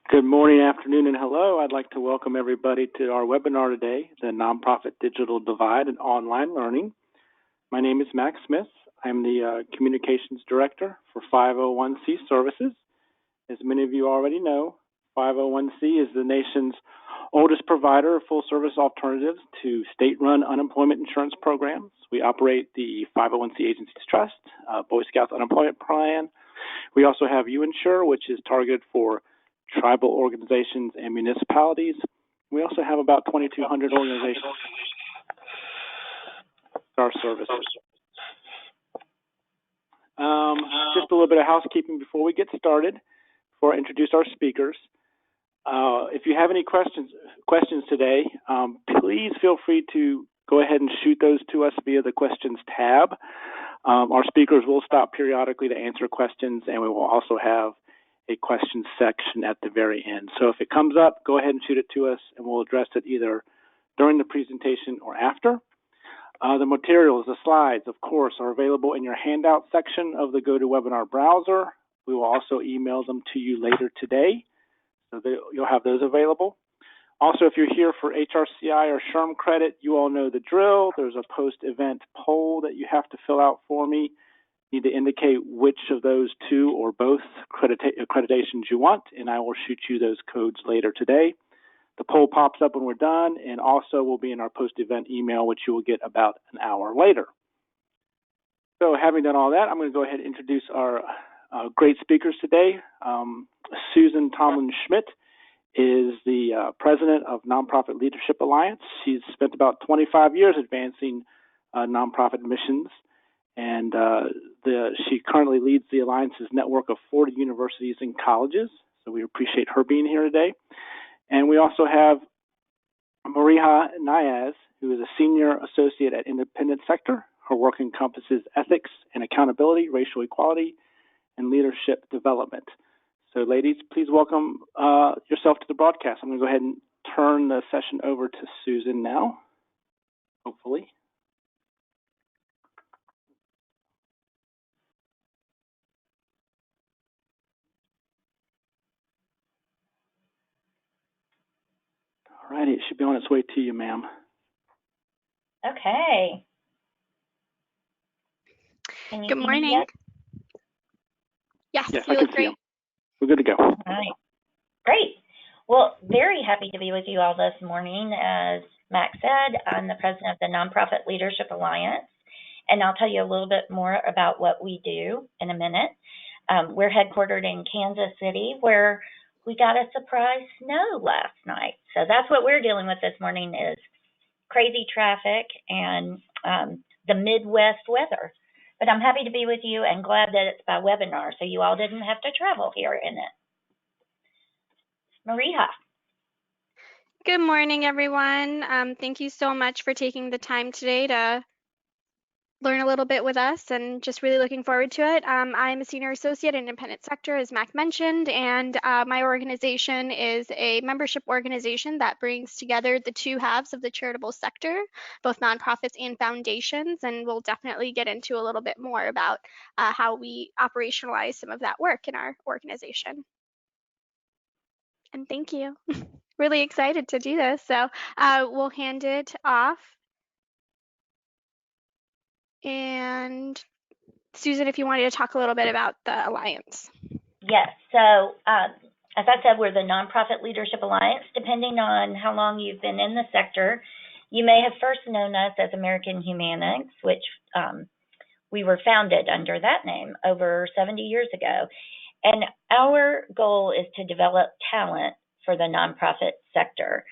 Good morning, afternoon, and hello. I'd like to welcome everybody to our webinar today, the Nonprofit Digital Divide and Online Learning. My name is Max Smith. I'm the Communications Director for 501c Services. As many of you already know, 501c is the nation's oldest provider of full-service alternatives to state-run unemployment insurance programs. We operate the 501c Agencies Trust, Boy Scouts Unemployment Plan. We also have U-Insure, which is targeted for tribal organizations and municipalities. We also have about 2,200 organizations for our services. Just a little bit of housekeeping before we get started, before I introduce our speakers. If you have any questions today, please feel free to go ahead and shoot those to us via the questions tab. Our speakers will stop periodically to answer questions, and we will also have a question section at the very end. So if it comes up, go ahead and shoot it to us, and we'll address it either during the presentation or after. The materials, the slides, of course, are available in your handout section of the GoToWebinar browser. We will also email them to you later today, so that you'll have those available. Also, if you're here for HRCI or SHRM credit, you all know the drill. There's a post-event poll that you have to fill out for me. You need to indicate which of those two or both accreditations you want, and I will shoot you those codes later today. The poll pops up when we're done, and also will be in our post-event email, which you will get about an hour later. So having done all that, I'm going to go ahead and introduce our great speakers today. Susan Tomlin-Schmidt is the president of Nonprofit Leadership Alliance. She's spent about 25 years advancing nonprofit missions, and she currently leads the Alliance's network of 40 universities and colleges, so we appreciate her being here today. And we also have Mareeha Niaz, who is a senior associate at Independent Sector. Her work encompasses ethics and accountability, racial equality, and leadership development. So ladies, please welcome yourself to the broadcast. I'm going to go ahead and turn the session over to Susan now, hopefully. All righty, it should be on its way to you, ma'am. Okay. Good morning. Yes, you look great. We're good to go. All right. Great. Well, very happy to be with you all this morning. As Max said, I'm the president of the Nonprofit Leadership Alliance, and I'll tell you a little bit more about what we do in a minute. We're headquartered in Kansas City, where we got a surprise snow last night. So that's what we're dealing with this morning is crazy traffic and the Midwest weather. But I'm happy to be with you and glad that it's by webinar, so you all didn't have to travel here in it. Mareeha. Good morning, everyone. Thank you so much for taking the time today to learn a little bit with us, and just really looking forward to it. I'm a senior associate in Independent Sector, as Mac mentioned, and my organization is a membership organization that brings together the two halves of the charitable sector, both nonprofits and foundations, and we'll definitely get into a little bit more about how we operationalize some of that work in our organization. And thank you. Really excited to do this. So we'll hand it off. And Susan, if you wanted to talk a little bit about the Alliance. Yes. So as I said, we're the Nonprofit Leadership Alliance. Depending on how long you've been in the sector, you may have first known us as American Humanics, which we were founded under that name over 70 years ago. And our goal is to develop talent for the nonprofit sector.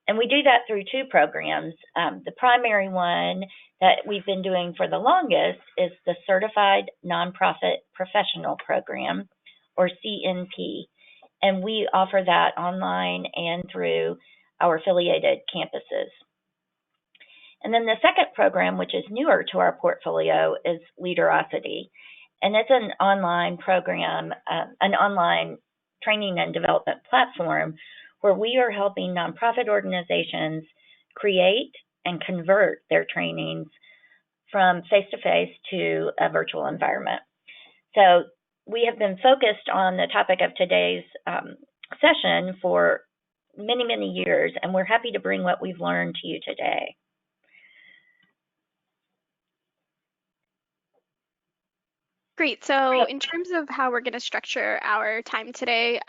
And we do that through two programs. The primary one that we've been doing for the longest is the Certified Nonprofit Professional Program, or CNP. And we offer that online and through our affiliated campuses. And then the second program, which is newer to our portfolio, is Leaderosity. And it's an online program, an online training and development platform where we are helping nonprofit organizations create and convert their trainings from face-to-face to a virtual environment. So we have been focused on the topic of today's session for many, many years, and we're happy to bring what we've learned to you today. Great. So in terms of how we're going to structure our time today,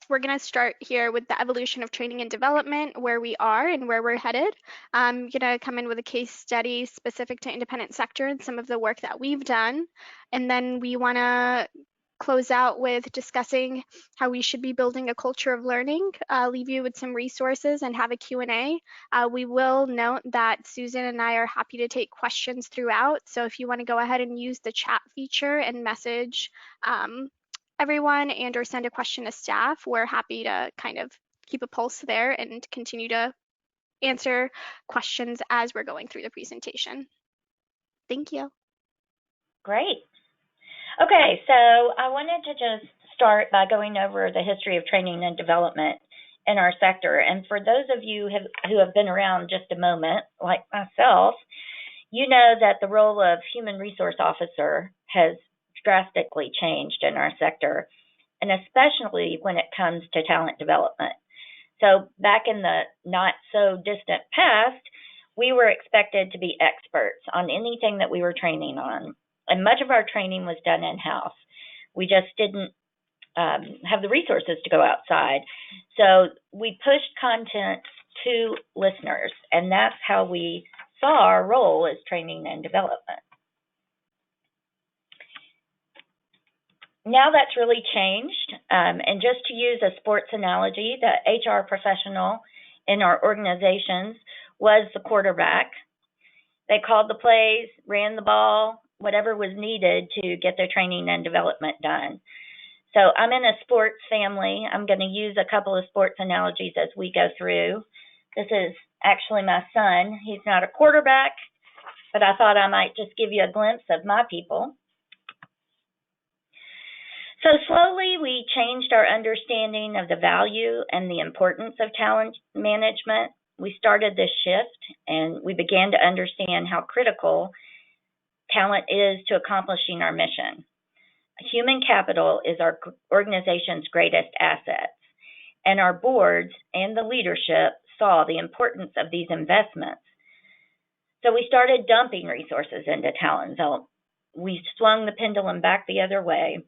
we're going to start here with the evolution of training and development, where we are and where we're headed. I'm going to come in with a case study specific to independent sector and some of the work that we've done. And then we want to close out with discussing how we should be building a culture of learning, leave you with some resources and have a Q&A. We will note that Susan and I are happy to take questions throughout. So if you want to go ahead and use the chat feature and message everyone and or send a question to staff, we're happy to kind of keep a pulse there and continue to answer questions as we're going through the presentation. Thank you. Great. Okay, so I wanted to just start by going over the history of training and development in our sector. And for those of you who have been around just a moment, like myself, you know that the role of human resource officer has drastically changed in our sector, and especially when it comes to talent development. So back in the not so distant past, we were expected to be experts on anything that we were training on. And much of our training was done in-house. We just didn't have the resources to go outside. So we pushed content to listeners, and that's how we saw our role as training and development. Now that's really changed, and just to use a sports analogy, the HR professional in our organizations was the quarterback. They called the plays, ran the ball, whatever was needed to get their training and development done. So I'm in a sports family. I'm going to use a couple of sports analogies as we go through. This is actually my son. He's not a quarterback, but I thought I might just give you a glimpse of my people. So slowly we changed our understanding of the value and the importance of talent management. We started this shift and we began to understand how critical talent is to accomplishing our mission. Human capital is our organization's greatest assets, and our boards and the leadership saw the importance of these investments. So we started dumping resources into talent development. We swung the pendulum back the other way,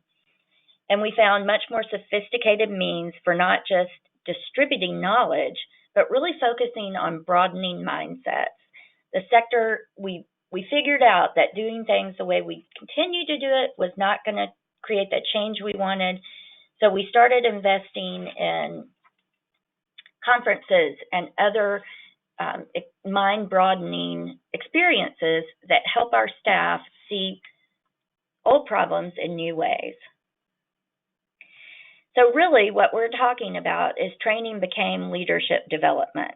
and we found much more sophisticated means for not just distributing knowledge, but really focusing on broadening mindsets. The sector, we figured out that doing things the way we continue to do it was not going to create the change we wanted. So we started investing in conferences and other mind-broadening experiences that help our staff see old problems in new ways. So really what we're talking about is training became leadership development,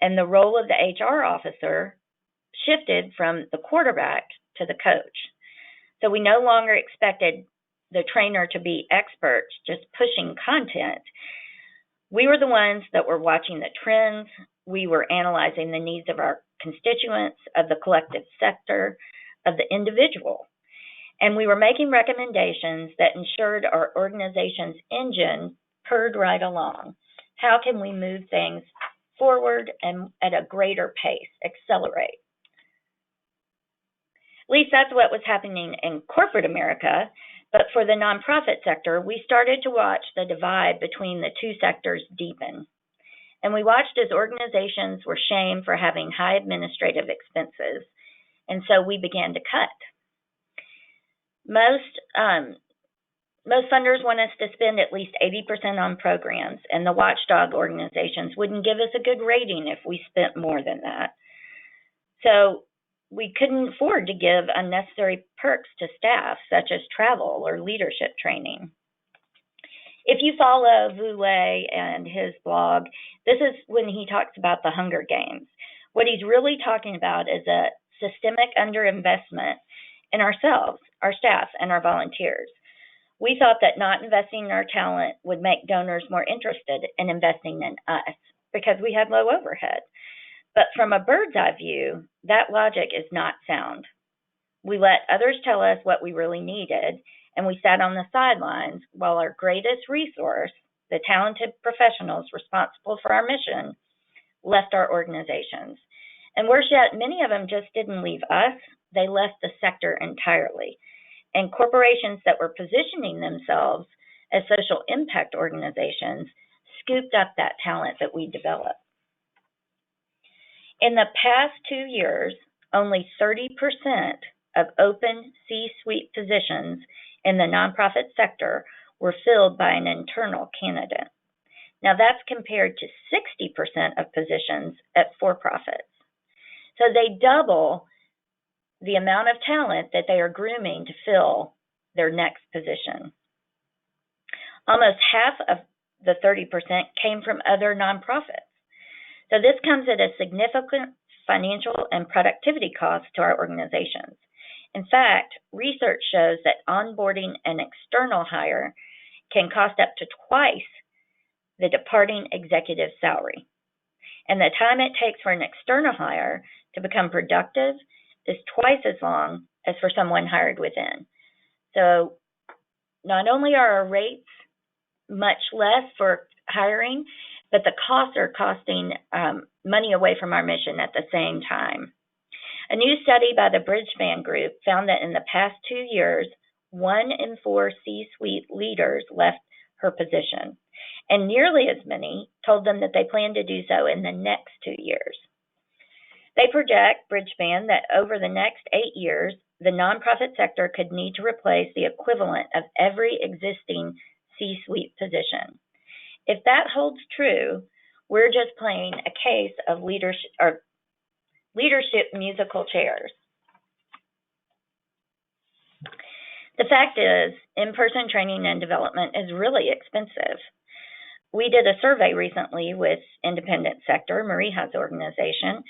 and the role of the HR officer shifted from the quarterback to the coach. So we no longer expected the trainer to be experts, just pushing content. We were the ones that were watching the trends. We were analyzing the needs of our constituents, of the collective sector, of the individual. And we were making recommendations that ensured our organization's engine purred right along. How can we move things forward and at a greater pace, accelerate? At least that's what was happening in corporate America. But for the nonprofit sector, we started to watch the divide between the two sectors deepen. And we watched as organizations were shamed for having high administrative expenses. And so we began to cut. Most funders want us to spend at least 80% on programs, and the watchdog organizations wouldn't give us a good rating if we spent more than that. So we couldn't afford to give unnecessary perks to staff, such as travel or leadership training. If you follow Voulet and his blog, this is when he talks about the Hunger Games. What he's really talking about is a systemic underinvestment in ourselves, our staff, and our volunteers. We thought that not investing in our talent would make donors more interested in investing in us because we had low overhead. But from a bird's eye view, that logic is not sound. We let others tell us what we really needed, and we sat on the sidelines while our greatest resource, the talented professionals responsible for our mission left our organizations. And worse yet, many of them just didn't leave us, they left the sector entirely. And corporations that were positioning themselves as social impact organizations scooped up that talent that we developed. In the past 2 years, only 30% of open C-suite positions in the nonprofit sector were filled by an internal candidate. Now that's compared to 60% of positions at for-profits. So they double the amount of talent that they are grooming to fill their next position. Almost half of the 30% came from other nonprofits. So this comes at a significant financial and productivity cost to our organizations. In fact, research shows that onboarding an external hire can cost up to twice the departing executive's salary. And the time it takes for an external hire to become productive is twice as long as for someone hired within. So not only are our rates much less for hiring, but the costs are costing money away from our mission at the same time. A new study by the Bridgespan Group found that in the past 2 years, 1 in 4 C-suite leaders left her position, and nearly as many told them that they plan to do so in the next 2 years. They project, Bridgespan, that over the next 8 years, the nonprofit sector could need to replace the equivalent of every existing C-suite position. If that holds true, we're just playing a case of leadership musical chairs. The fact is, in-person training and development is really expensive. We did a survey recently with independent sector, Mareeha's organization,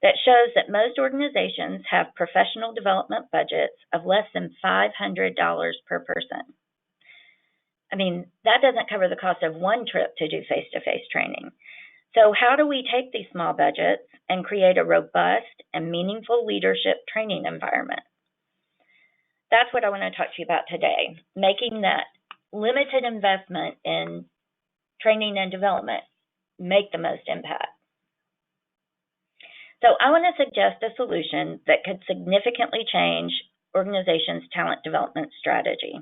that shows that most organizations have professional development budgets of less than $500 per person. I mean, that doesn't cover the cost of one trip to do face-to-face training. So how do we take these small budgets and create a robust and meaningful leadership training environment? That's what I want to talk to you about today, making that limited investment in training and development make the most impact. So I want to suggest a solution that could significantly change organizations' talent development strategy.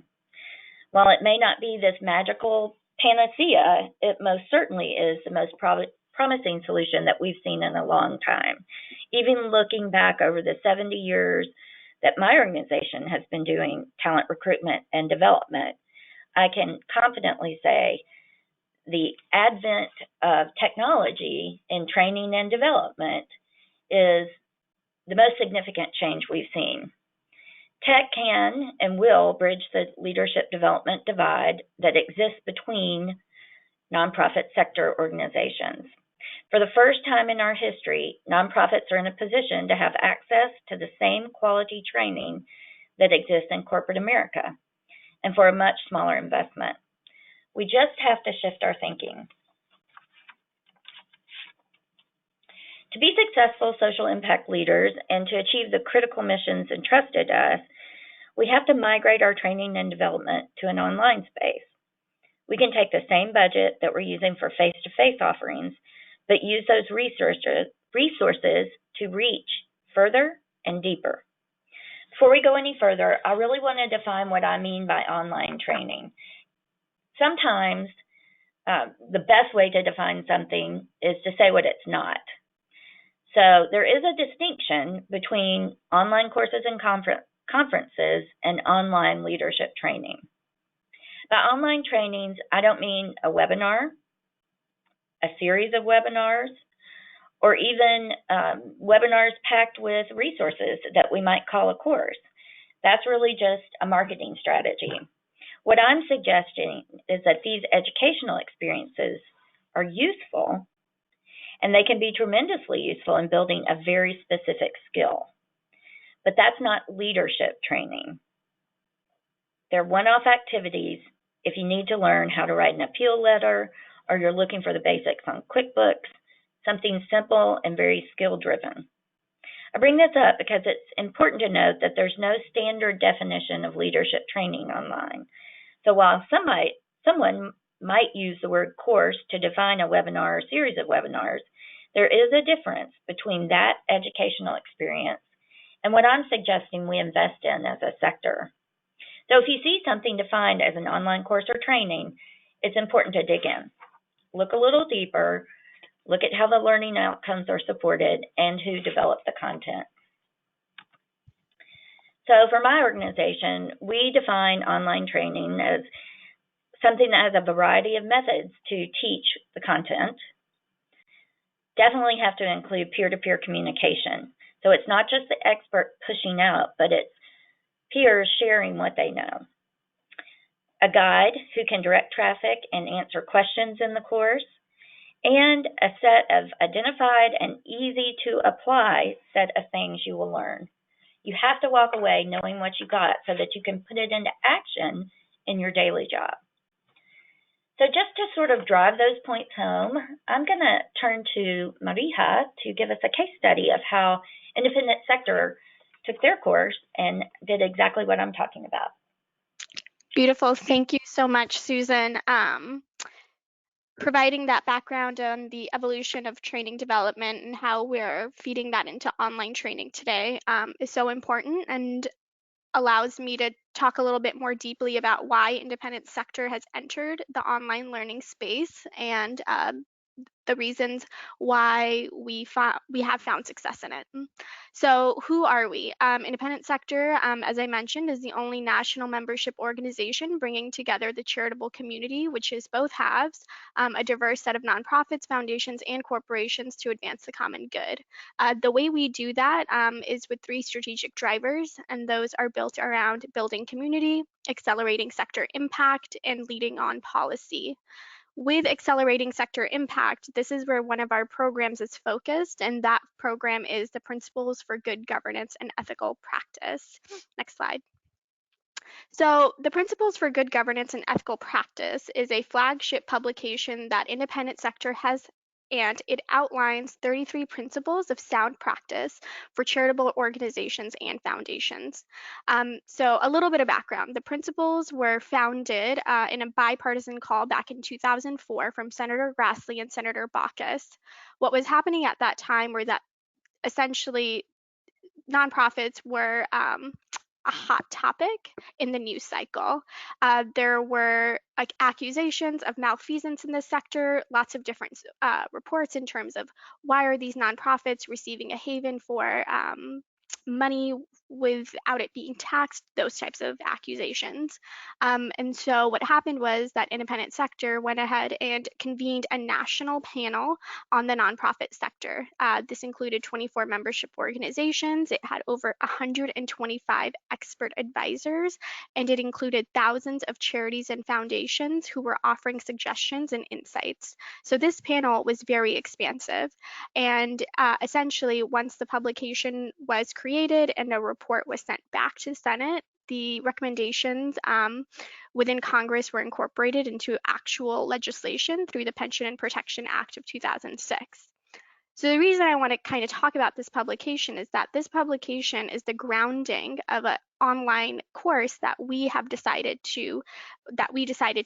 While it may not be this magical panacea, it most certainly is the most promising solution that we've seen in a long time. Even looking back over the 70 years that my organization has been doing talent recruitment and development, I can confidently say the advent of technology in training and development is the most significant change we've seen. Tech can and will bridge the leadership development divide that exists between nonprofit sector organizations. For the first time in our history, nonprofits are in a position to have access to the same quality training that exists in corporate America, and for a much smaller investment. We just have to shift our thinking. To be successful social impact leaders and to achieve the critical missions entrusted to us, we have to migrate our training and development to an online space. We can take the same budget that we're using for face-to-face offerings, but use those resources to reach further and deeper. Before we go any further, I really want to define what I mean by online training. Sometimes the best way to define something is to say what it's not. So there is a distinction between online courses and conferences and online leadership training. By online trainings, I don't mean a webinar, a series of webinars, or even webinars packed with resources that we might call a course. That's really just a marketing strategy. What I'm suggesting is that these educational experiences are useful, and they can be tremendously useful in building a very specific skill. But that's not leadership training. They're one-off activities if you need to learn how to write an appeal letter, or you're looking for the basics on QuickBooks, something simple and very skill-driven. I bring this up because it's important to note that there's no standard definition of leadership training online. So while someone might use the word course to define a webinar or series of webinars, there is a difference between that educational experience and what I'm suggesting we invest in as a sector. So if you see something defined as an online course or training, it's important to dig in. Look a little deeper, look at how the learning outcomes are supported, and who developed the content. So for my organization, we define online training as something that has a variety of methods to teach the content. Definitely have to include peer-to-peer communication. So it's not just the expert pushing out, but it's peers sharing what they know. A guide who can direct traffic and answer questions in the course, and a set of identified and easy to apply set of things you will learn. You have to walk away knowing what you got so that you can put it into action in your daily job. So just to sort of drive those points home, I'm going to turn to Mareeha to give us a case study of how independent sector took their course and did exactly what I'm talking about. Beautiful. Thank you so much, Susan. Providing that background on the evolution of training development and how we're feeding that into online training today is so important and allows me to talk a little bit more deeply about why independent sector has entered the online learning space and the reasons why we have found success in it. So who are we? Independent Sector, as I mentioned, is the only national membership organization bringing together the charitable community, which is both halves, a diverse set of nonprofits, foundations, and corporations to advance the common good. The way we do that is with 3 strategic drivers, and those are built around building community, accelerating sector impact, and leading on policy. With accelerating sector impact, this is where one of our programs is focused, and that program is the Principles for Good Governance and Ethical Practice. Next slide. So the Principles for Good Governance and Ethical Practice is a flagship publication that independent sector has, and it outlines 33 principles of sound practice for charitable organizations and foundations. So a little bit of background. The principles were founded in a bipartisan call back in 2004 from Senator Grassley and Senator Baucus. What was happening at that time were that essentially nonprofits were a hot topic in the news cycle. There were accusations of malfeasance in this sector, lots of different reports in terms of why are these nonprofits receiving a haven for money without it being taxed, those types of accusations. And so what happened was that independent sector went ahead and convened a national panel on the nonprofit sector. This included 24 membership organizations. It had over 125 expert advisors, and it included thousands of charities and foundations who were offering suggestions and insights. So this panel was very expansive. And essentially, once the publication was created and a report was sent back to the Senate, the recommendations within Congress were incorporated into actual legislation through the Pension and Protection Act of 2006. So the reason I want to kind of talk about this publication is that this publication is the grounding of an online course that we decided to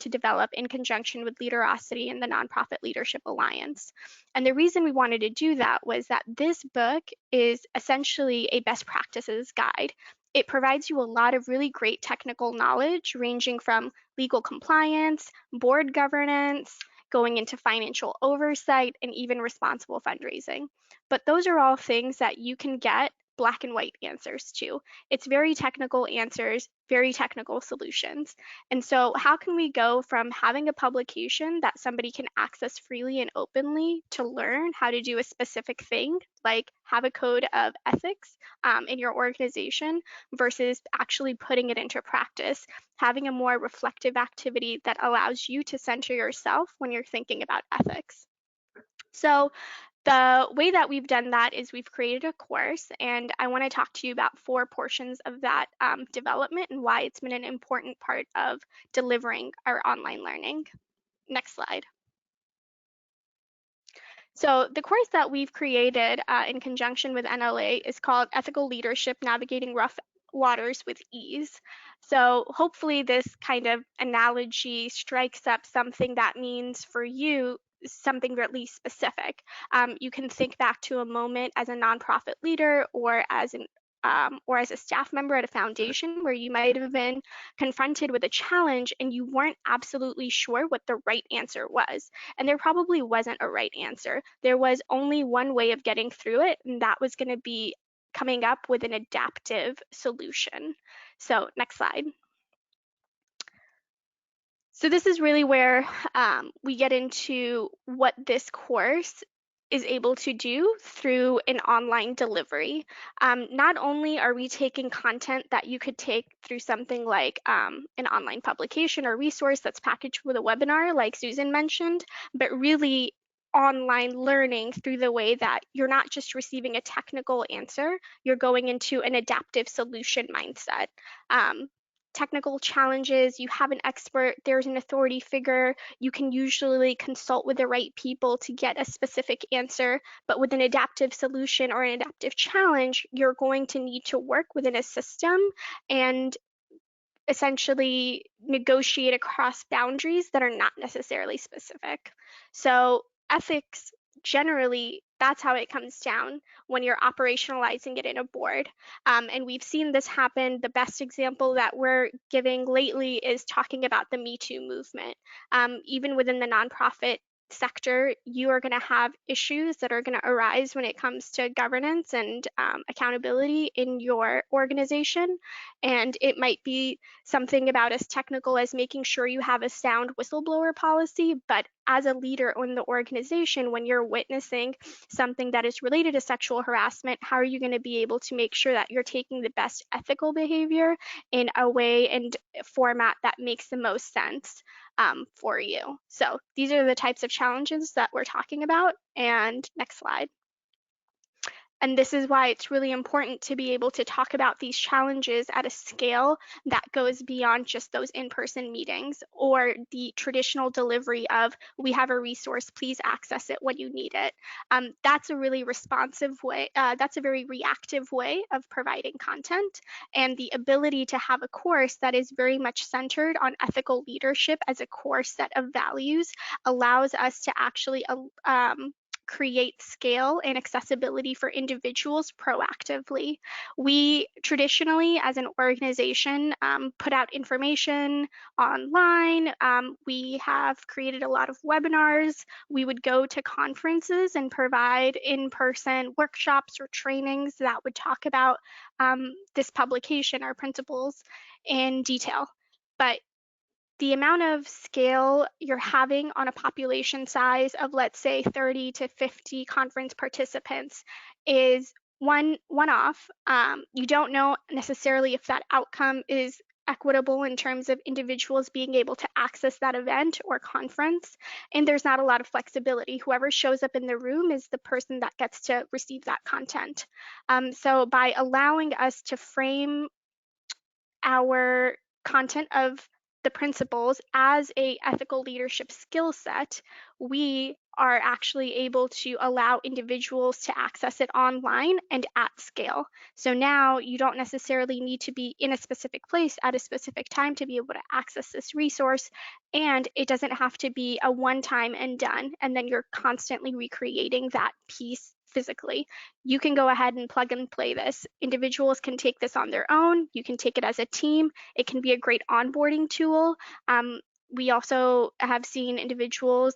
develop in conjunction with Leaderosity and the Nonprofit Leadership Alliance. And the reason we wanted to do that was that this book is essentially a best practices guide. It provides you a lot of really great technical knowledge ranging from legal compliance, board governance, going into financial oversight, and even responsible fundraising. But those are all things that you can get black and white answers to. It's very technical answers, very technical solutions. And so how can we go from having a publication that somebody can access freely and openly to learn how to do a specific thing, like have a code of ethics in your organization, versus actually putting it into practice, having a more reflective activity that allows you to center yourself when you're thinking about ethics. So the way that we've done that is we've created a course, and I want to talk to you about 4 portions of that development and why it's been an important part of delivering our online learning. Next slide. So the course that we've created in conjunction with NLA is called Ethical Leadership: Navigating Rough waters with ease. So hopefully this kind of analogy strikes up something that means for you something really specific. You can think back to a moment as a nonprofit leader or as a staff member at a foundation where you might have been confronted with a challenge and you weren't absolutely sure what the right answer was. And there probably wasn't a right answer. There was only one way of getting through it, and that was going to be coming up with an adaptive solution. So next slide. So this is really where we get into what this course is able to do through an online delivery. Not only are we taking content that you could take through something like an online publication or resource that's packaged with a webinar, like Susan mentioned, but really online learning through the way that you're not just receiving a technical answer, you're going into an adaptive solution mindset. Technical challenges, you have an expert, there's an authority figure, you can usually consult with the right people to get a specific answer, but with an adaptive solution or an adaptive challenge, you're going to need to work within a system and essentially negotiate across boundaries that are not necessarily specific. So ethics generally, that's how it comes down when you're operationalizing it in a board. And we've seen this happen. The best example that we're giving lately is talking about the Me Too movement. Even within the nonprofit sector, you are going to have issues that are going to arise when it comes to governance and accountability in your organization. And it might be something about as technical as making sure you have a sound whistleblower policy, but as a leader in the organization, when you're witnessing something that is related to sexual harassment, how are you going to be able to make sure that you're taking the best ethical behavior in a way and format that makes the most sense for you? So these are the types of challenges that we're talking about. And next slide. And this is why it's really important to be able to talk about these challenges at a scale that goes beyond just those in-person meetings or the traditional delivery of, we have a resource, please access it when you need it. That's a really responsive way, that's a very reactive way of providing content. And the ability to have a course that is very much centered on ethical leadership as a core set of values allows us to actually create scale and accessibility for individuals proactively. We traditionally, as an organization, put out information online. We have created a lot of webinars. We would go to conferences and provide in-person workshops or trainings that would talk about this publication, our principles, in detail. But the amount of scale you're having on a population size of, let's say, 30 to 50 conference participants is one-off. You don't know necessarily if that outcome is equitable in terms of individuals being able to access that event or conference, and there's not a lot of flexibility. Whoever shows up in the room is the person that gets to receive that content. So by allowing us to frame our content of the principles as a ethical leadership skill set, we are actually able to allow individuals to access it online and at scale. So now you don't necessarily need to be in a specific place at a specific time to be able to access this resource, and it doesn't have to be a one-time and done, and then you're constantly recreating that piece physically. You can go ahead and plug and play this. Individuals can take this on their own. You can take it as a team. It can be a great onboarding tool. We also have seen individuals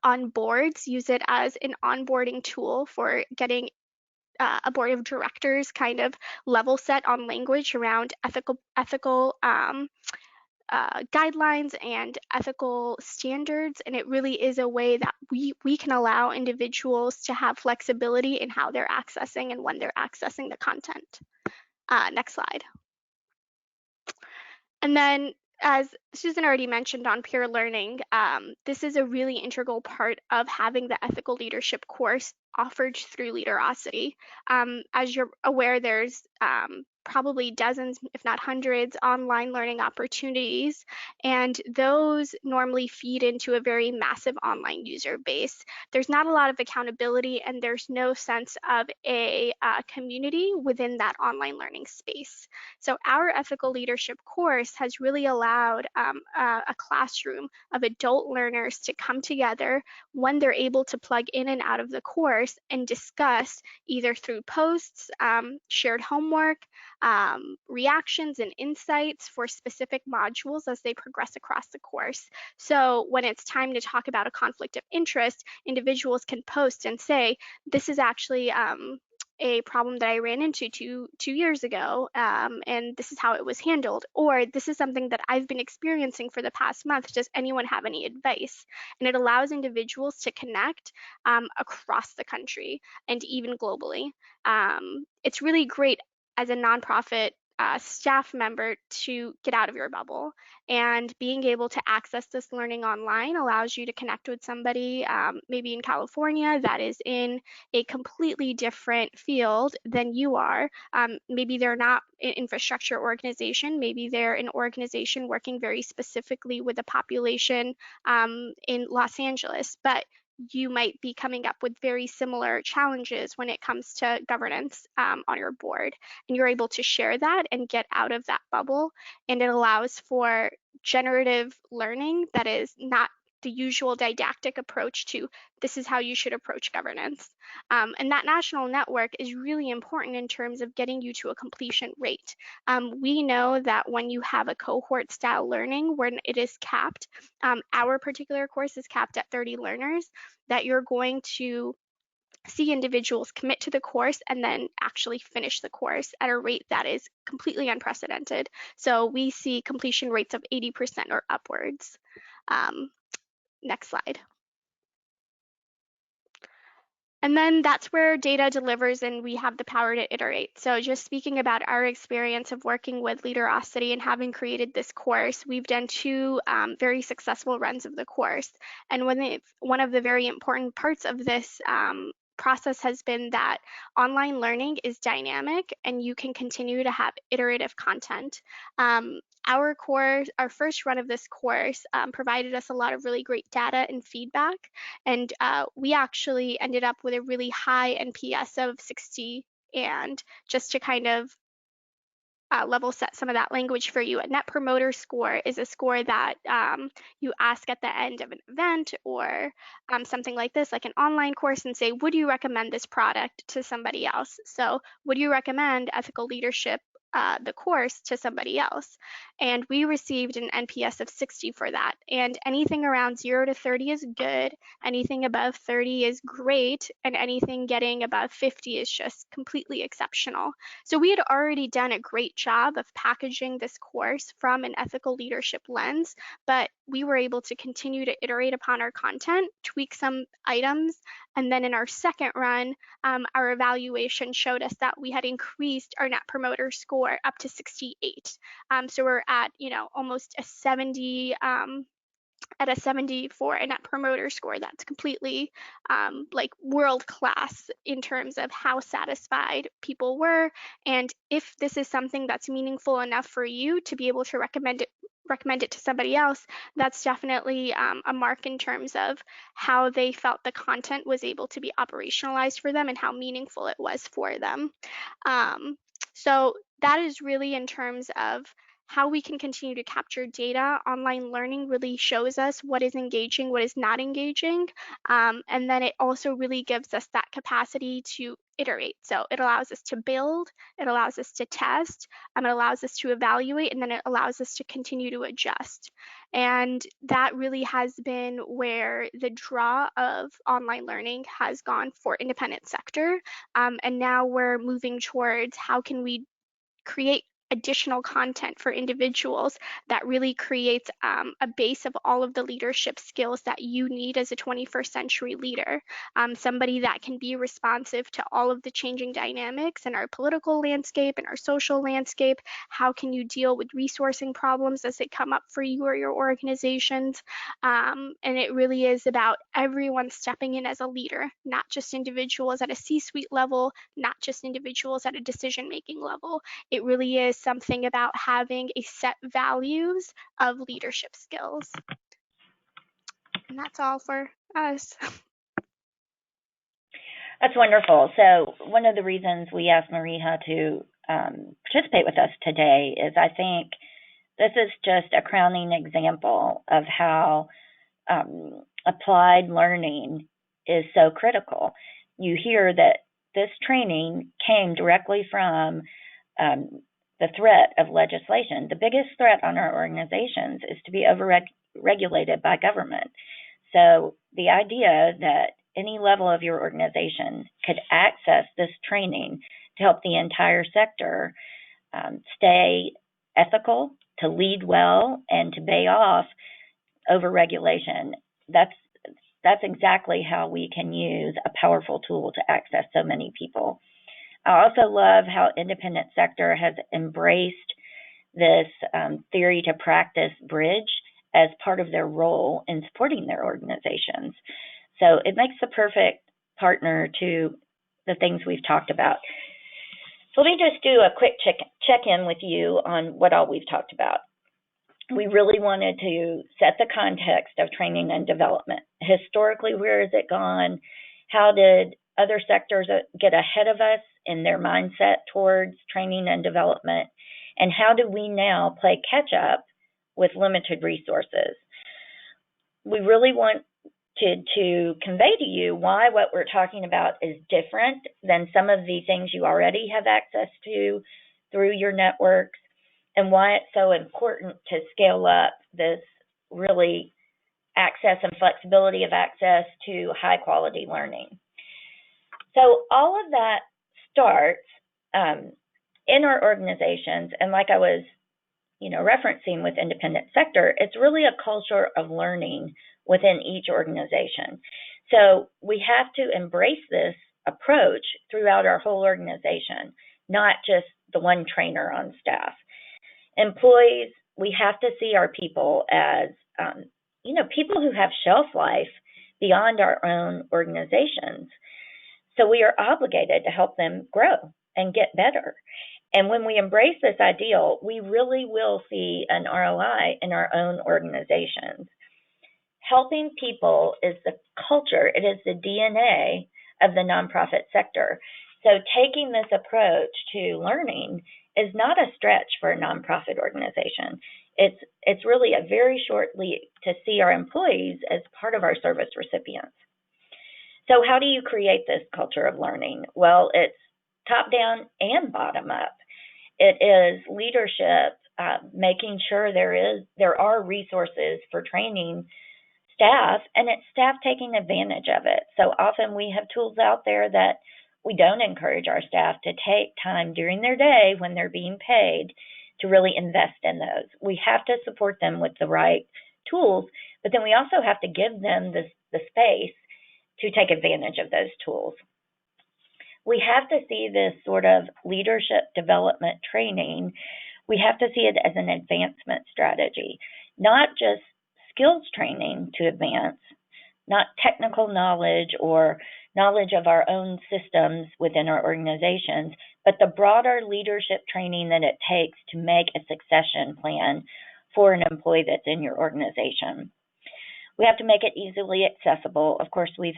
on boards use it as an onboarding tool for getting a board of directors kind of level set on language around ethical guidelines and ethical standards. And it really is a way that we can allow individuals to have flexibility in how they're accessing and when they're accessing the content. Next slide. And then, as Susan already mentioned on peer learning, this is a really integral part of having the ethical leadership course offered through Leaderosity. As you're aware, there's probably dozens, if not hundreds, online learning opportunities, and those normally feed into a very massive online user base. There's not a lot of accountability, and there's no sense of a community within that online learning space. So our ethical leadership course has really allowed a classroom of adult learners to come together when they're able to plug in and out of the course and discuss either through posts, shared homework, reactions and insights for specific modules as they progress across the course. So when it's time to talk about a conflict of interest, individuals can post and say, this is actually a problem that I ran into two years ago, and this is how it was handled. Or this is something that I've been experiencing for the past month. Does anyone have any advice? And it allows individuals to connect across the country and even globally. It's really great as a nonprofit staff member to get out of your bubble, and being able to access this learning online allows you to connect with somebody maybe in California that is in a completely different field than you are. Maybe they're not an infrastructure organization, maybe they're an organization working very specifically with a population in Los Angeles, but you might be coming up with very similar challenges when it comes to governance on your board. And you're able to share that and get out of that bubble. And it allows for generative learning that is not the usual didactic approach to this is how you should approach governance. And that national network is really important in terms of getting you to a completion rate. We know that when you have a cohort style learning, when it is capped, our particular course is capped at 30 learners, that you're going to see individuals commit to the course and then actually finish the course at a rate that is completely unprecedented. So we see completion rates of 80% or upwards. Next slide. And then that's where data delivers and we have the power to iterate. So just speaking about our experience of working with Leaderosity and having created this course, we've done two very successful runs of the course. And one of the very important parts of this process has been that online learning is dynamic and you can continue to have iterative content. Our first run of this course provided us a lot of really great data and feedback, and we actually ended up with a really high NPS of 60. And just to kind of level set some of that language for you, a net promoter score is a score that you ask at the end of an event or something like this, like an online course, and say, would you recommend this product to somebody else? So would you recommend ethical leadership, the course, to somebody else? And we received an NPS of 60 for that. And anything around 0 to 30 is good, anything above 30 is great, and anything getting above 50 is just completely exceptional. So we had already done a great job of packaging this course from an ethical leadership lens, but we were able to continue to iterate upon our content, tweak some items, and then in our second run, our evaluation showed us that we had increased our net promoter score up to 68. So we're at, almost a 70, at a 70 for a net promoter score. That's completely like world class in terms of how satisfied people were. And if this is something that's meaningful enough for you to be able to recommend it to somebody else, that's definitely a mark in terms of how they felt the content was able to be operationalized for them and how meaningful it was for them. So that is really in terms of how we can continue to capture data. Online learning really shows us what is engaging, what is not engaging. And then it also really gives us that capacity to iterate. So it allows us to build, it allows us to test, it allows us to evaluate, and then it allows us to continue to adjust. And that really has been where the draw of online learning has gone for independent sector. And now we're moving towards how can we create additional content for individuals that really creates a base of all of the leadership skills that you need as a 21st century leader. Somebody that can be responsive to all of the changing dynamics in our political landscape and our social landscape. How can you deal with resourcing problems as they come up for you or your organizations? And it really is about everyone stepping in as a leader, not just individuals at a C-suite level, not just individuals at a decision-making level. It really is something about having a set values of leadership skills. And that's all for us. That's wonderful. So one of the reasons we asked Mareeha to participate with us today is I think this is just a crowning example of how applied learning is so critical. You hear that this training came directly from the threat of legislation. The biggest threat on our organizations is to be over-regulated by government. So the idea that any level of your organization could access this training to help the entire sector stay ethical, to lead well, and to bay off over-regulation, that's exactly how we can use a powerful tool to access so many people. I also love how independent sector has embraced this theory to practice bridge as part of their role in supporting their organizations. So it makes the perfect partner to the things we've talked about. So let me just do a quick check-in with you on what all we've talked about. We really wanted to set the context of training and development. Historically, where has it gone? How did other sectors get ahead of us in their mindset towards training and development? And how do we now play catch up with limited resources? We really want to convey to you why what we're talking about is different than some of the things you already have access to through your networks, and why it's so important to scale up this really access and flexibility of access to high quality learning. So all of that starts in our organizations, and like I was referencing with independent sector, it's really a culture of learning within each organization. So we have to embrace this approach throughout our whole organization, not just the one trainer on staff. Employees, we have to see our people as, people who have shelf life beyond our own organizations. So we are obligated to help them grow and get better. And when we embrace this ideal, we really will see an ROI in our own organizations. Helping people is the culture, it is the DNA of the nonprofit sector. So taking this approach to learning is not a stretch for a nonprofit organization. It's really a very short leap to see our employees as part of our service recipients. So how do you create this culture of learning? Well, it's top down and bottom up. It is leadership, making sure there are resources for training staff, and it's staff taking advantage of it. So often we have tools out there that we don't encourage our staff to take time during their day when they're being paid to really invest in those. We have to support them with the right tools, but then we also have to give them the space to take advantage of those tools. We have to see this sort of leadership development training, we have to see it as an advancement strategy, not just skills training to advance, not technical knowledge or knowledge of our own systems within our organizations, but the broader leadership training that it takes to make a succession plan for an employee that's in your organization. We have to make it easily accessible. Of course, we've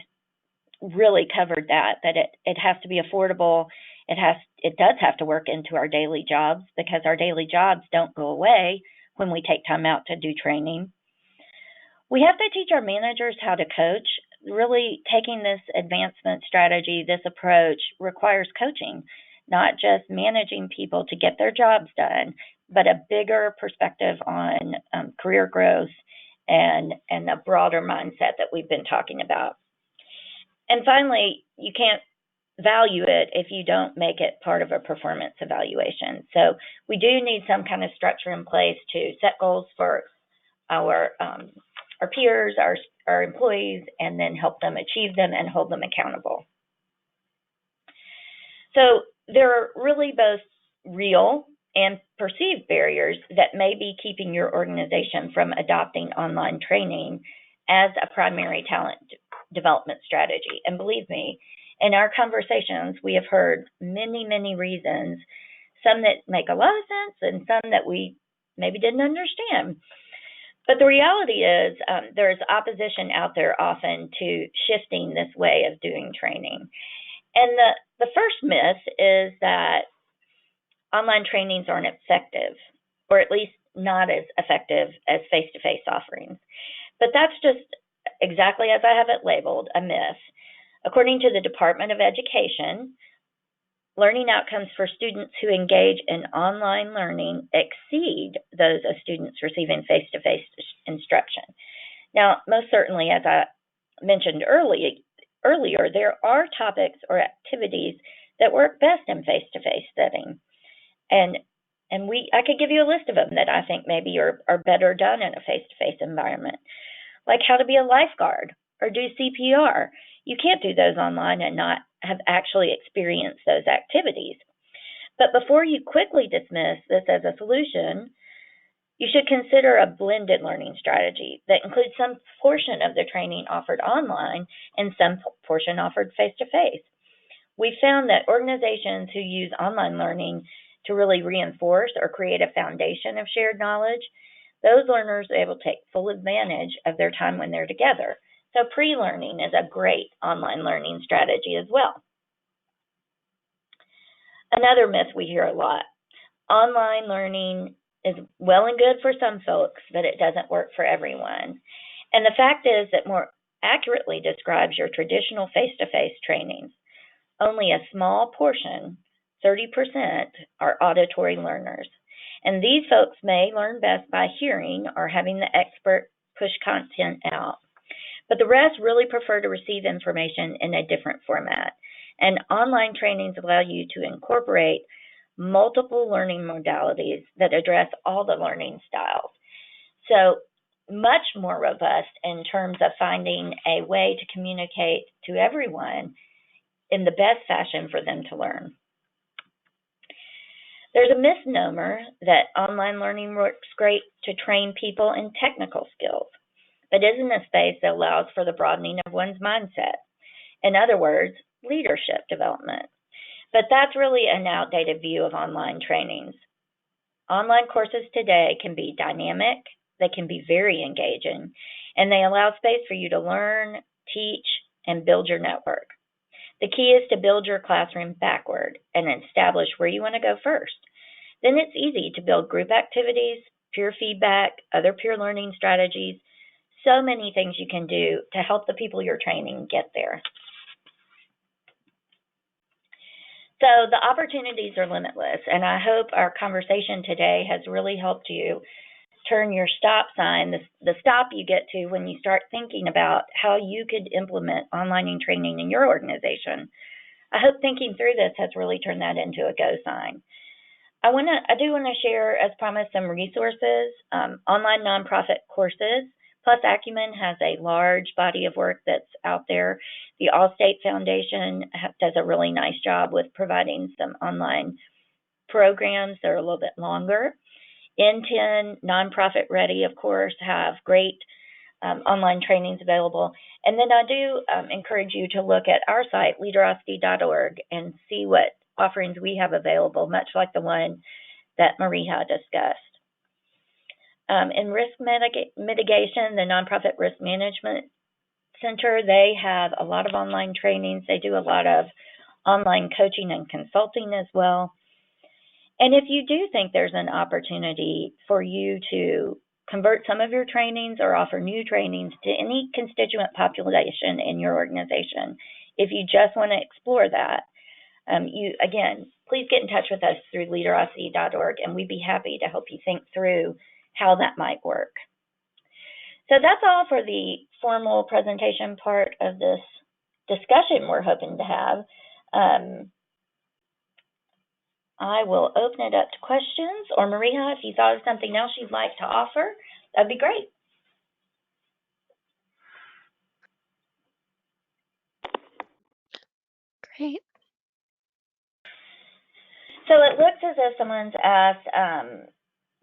really covered that it has to be affordable. It does have to work into our daily jobs, because our daily jobs don't go away when we take time out to do training. We have to teach our managers how to coach. Really taking this advancement strategy, this approach requires coaching, not just managing people to get their jobs done, but a bigger perspective on career growth and a broader mindset that we've been talking about. And finally, you can't value it if you don't make it part of a performance evaluation. So we do need some kind of structure in place to set goals for our peers, our employees, and then help them achieve them and hold them accountable. So there are really both real and perceived barriers that may be keeping your organization from adopting online training as a primary talent development strategy. And believe me, in our conversations, we have heard many, many reasons, some that make a lot of sense and some that we maybe didn't understand. But the reality is there's opposition out there often to shifting this way of doing training. And the first myth is that online trainings aren't effective, or at least not as effective as face-to-face offerings. But that's just exactly as I have it labeled, a myth. According to the Department of Education, learning outcomes for students who engage in online learning exceed those of students receiving face-to-face instruction. Now, most certainly, as I mentioned earlier, there are topics or activities that work best in face-to-face setting. And I could give you a list of them that I think maybe are better done in a face-to-face environment, like how to be a lifeguard or do CPR. You can't do those online and not have actually experienced those activities. But before you quickly dismiss this as a solution, you should consider a blended learning strategy that includes some portion of the training offered online and some portion offered face-to-face. We found that organizations who use online learning to really reinforce or create a foundation of shared knowledge, those learners are able to take full advantage of their time when they're together. So pre-learning is a great online learning strategy as well. Another myth we hear a lot, online learning is well and good for some folks, but it doesn't work for everyone. And the fact is that more accurately describes your traditional face-to-face trainings. Only a small portion, 30%, are auditory learners. And these folks may learn best by hearing or having the expert push content out. But the rest really prefer to receive information in a different format. And online trainings allow you to incorporate multiple learning modalities that address all the learning styles. So much more robust in terms of finding a way to communicate to everyone in the best fashion for them to learn. There's a misnomer that online learning works great to train people in technical skills, but isn't a space that allows for the broadening of one's mindset. In other words, leadership development. But that's really an outdated view of online trainings. Online courses today can be dynamic, they can be very engaging, and they allow space for you to learn, teach, and build your network. The key is to build your classroom backward and establish where you want to go first. Then it's easy to build group activities, peer feedback, other peer learning strategies, so many things you can do to help the people you're training get there. So the opportunities are limitless, and I hope our conversation today has really helped you turn your stop sign, the stop you get to when you start thinking about how you could implement online training in your organization. I hope thinking through this has really turned that into a go sign. I do want to share, as promised, some resources, online nonprofit courses. Plus, Acumen has a large body of work that's out there. The Allstate Foundation does a really nice job with providing some online programs that are a little bit longer. N10, Nonprofit Ready, of course, have great online trainings available. And then I do encourage you to look at our site, leaderosity.org, and see what offerings we have available, much like the one that Mareeha discussed. In risk mitigation, the Nonprofit Risk Management Center, they have a lot of online trainings. They do a lot of online coaching and consulting as well. And if you do think there's an opportunity for you to convert some of your trainings or offer new trainings to any constituent population in your organization, if you just want to explore that, please get in touch with us through leaderosity.org, and we'd be happy to help you think through how that might work. So that's all for the formal presentation part of this discussion we're hoping to have. I will open it up to questions, or Mareeha, if you thought of something else you'd like to offer, that'd be great. Great. So it looks as if someone's asked,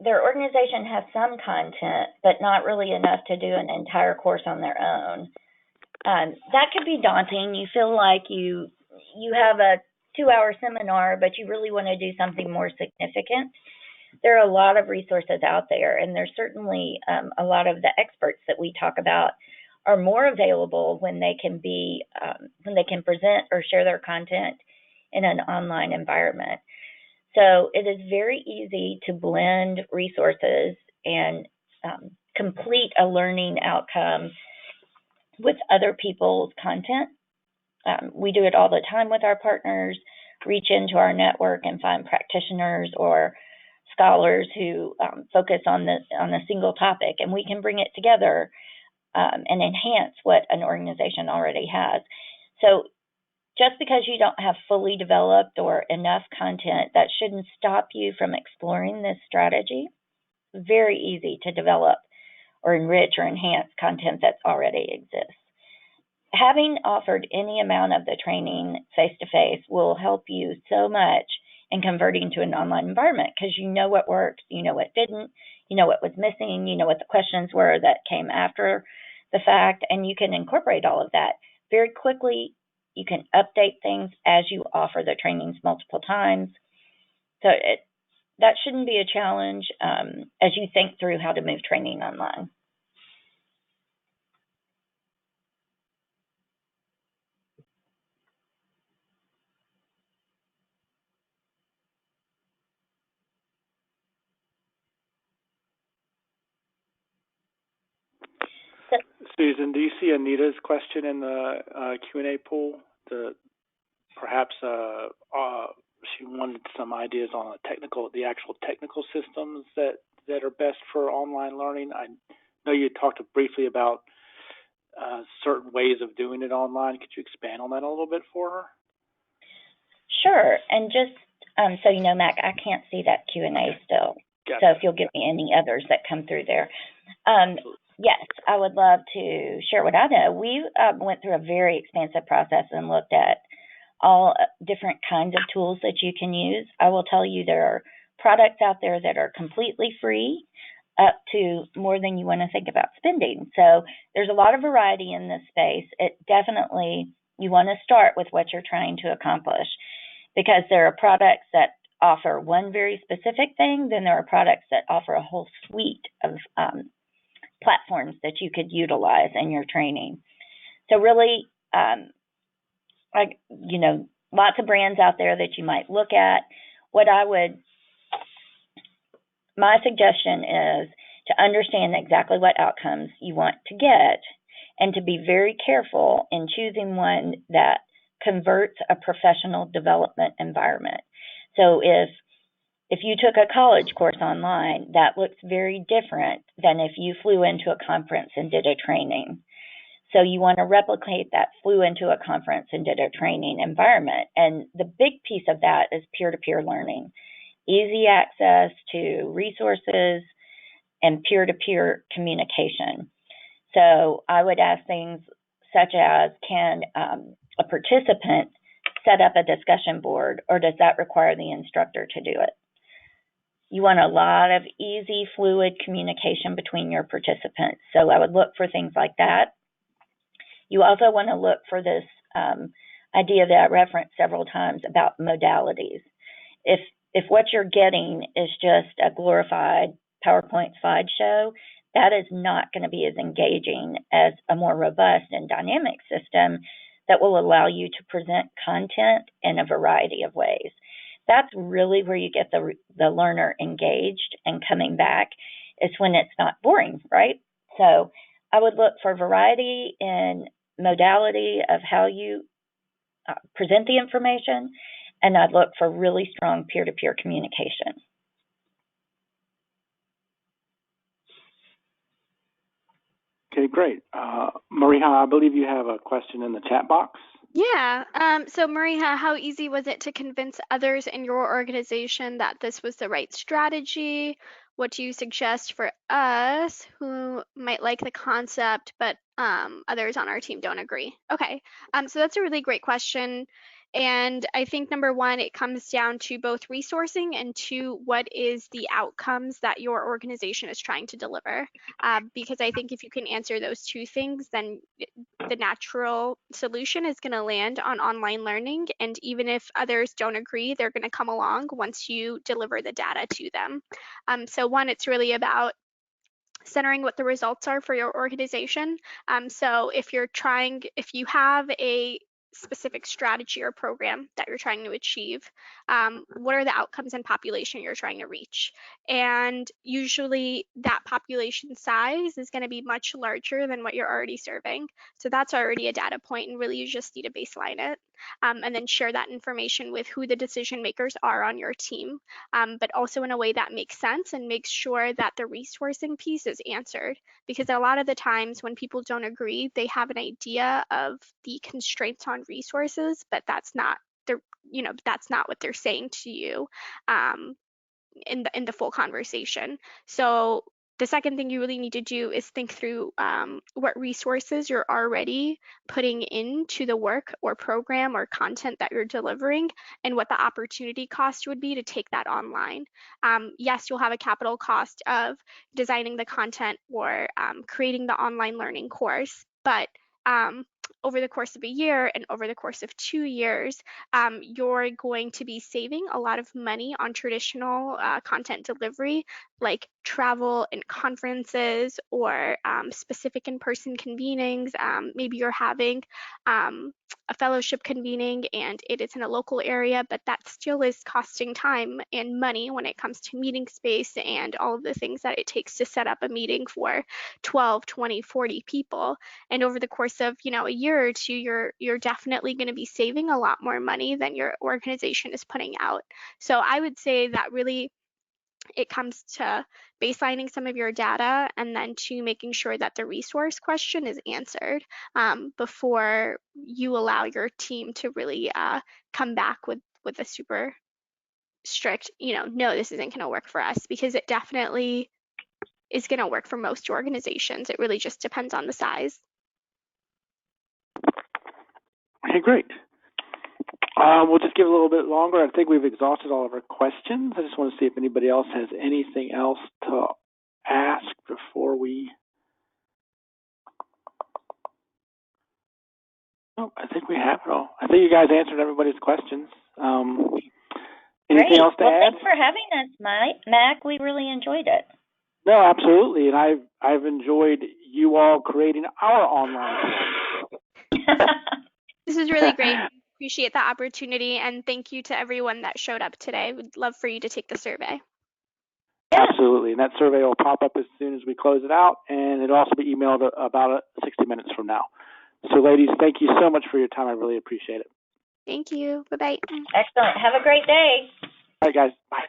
their organization has some content, but not really enough to do an entire course on their own. That could be daunting. You feel like you have a 2-hour seminar, but you really want to do something more significant. There are a lot of resources out there, and there's certainly a lot of the experts that we talk about are more available when they can be when they can present or share their content in an online environment. So it is very easy to blend resources and complete a learning outcome with other people's content. We do it all the time with our partners, reach into our network and find practitioners or scholars who focus on a single topic, and we can bring it together and enhance what an organization already has. So just because you don't have fully developed or enough content, that shouldn't stop you from exploring this strategy. It's very easy to develop or enrich or enhance content that already exists. Having offered any amount of the training face-to-face will help you so much in converting to an online environment, because you know what works, you know what didn't, you know what was missing, you know what the questions were that came after the fact, and you can incorporate all of that very quickly. You can update things as you offer the trainings multiple times. So that shouldn't be a challenge as you think through how to move training online. Susan, do you see Anita's question in the Q&A pool? Perhaps she wanted some ideas on the actual technical systems that are best for online learning. I know you talked briefly about certain ways of doing it online. Could you expand on that a little bit for her? Sure. And just so you know, Mac, I can't see that Q&A still. Gotcha. So if you'll give me any others that come through there. Yes, I would love to share what I know. We went through a very expansive process and looked at all different kinds of tools that you can use. I will tell you there are products out there that are completely free up to more than you want to think about spending. So there's a lot of variety in this space. It definitely, you want to start with what you're trying to accomplish, because there are products that offer one very specific thing, then there are products that offer a whole suite of platforms that you could utilize in your training. So really, lots of brands out there that you might look at. My suggestion is to understand exactly what outcomes you want to get and to be very careful in choosing one that converts a professional development environment. So if you took a college course online, that looks very different than if you flew into a conference and did a training. So you want to replicate that flew into a conference and did a training environment. And the big piece of that is peer-to-peer learning, easy access to resources and peer-to-peer communication. So I would ask things such as, can a participant set up a discussion board, or does that require the instructor to do it? You want a lot of easy, fluid communication between your participants. So I would look for things like that. You also want to look for this idea that I referenced several times about modalities. If what you're getting is just a glorified PowerPoint slideshow, that is not going to be as engaging as a more robust and dynamic system that will allow you to present content in a variety of ways. That's really where you get the learner engaged and coming back, is when it's not boring, right? So I would look for variety in modality of how you present the information, and I'd look for really strong peer-to-peer communication. Okay, great. Mareeha, I believe you have a question in the chat box. Yeah. So Mareeha, how easy was it to convince others in your organization that this was the right strategy? What do you suggest for us who might like the concept, but others on our team don't agree? Okay. So that's a really great question. And I think number one, it comes down to both resourcing and two, what is the outcomes that your organization is trying to deliver? Because I think if you can answer those two things, then the natural solution is going to land on online learning. And even if others don't agree, they're going to come along once you deliver the data to them. So one, it's really about centering what the results are for your organization. So if you have a specific strategy or program that you're trying to achieve, what are the outcomes and population you're trying to reach? And usually that population size is going to be much larger than what you're already serving. So that's already a data point, and really you just need to baseline it, and then share that information with who the decision makers are on your team, but also in a way that makes sense and makes sure that the resourcing piece is answered. Because a lot of the times when people don't agree, they have an idea of the constraints on resources, but that's not that's not what they're saying to you in the full conversation. So the second thing you really need to do is think through what resources you're already putting into the work or program or content that you're delivering, and what the opportunity cost would be to take that online. Yes, you'll have a capital cost of designing the content or creating the online learning course, but over the course of a year and over the course of 2 years, you're going to be saving a lot of money on traditional content delivery, like travel and conferences or specific in-person convenings. Maybe you're having a fellowship convening and it is in a local area, but that still is costing time and money when it comes to meeting space and all of the things that it takes to set up a meeting for 12, 20, 40 people. And over the course of, a year or two, you're definitely going to be saving a lot more money than your organization is putting out. So I would say that really it comes to baselining some of your data and then to making sure that the resource question is answered before you allow your team to really come back with a super strict, no, this isn't going to work for us, because it definitely is going to work for most organizations. It really just depends on the size. Okay, great. We'll just give a little bit longer. I think we've exhausted all of our questions. I just want to see if anybody else has anything else to ask before we... Oh, I think we have it all. I think you guys answered everybody's questions. Anything else to add? Thanks for having us, Mac. We really enjoyed it. No, absolutely. And I've enjoyed you all creating our online course. This is really great. Appreciate the opportunity, and thank you to everyone that showed up today. We'd love for you to take the survey. Absolutely, and that survey will pop up as soon as we close it out, and it'll also be emailed about 60 minutes from now. So ladies, thank you so much for your time. I really appreciate it. Thank you. Bye-bye. Excellent. Have a great day. All right, guys. Bye.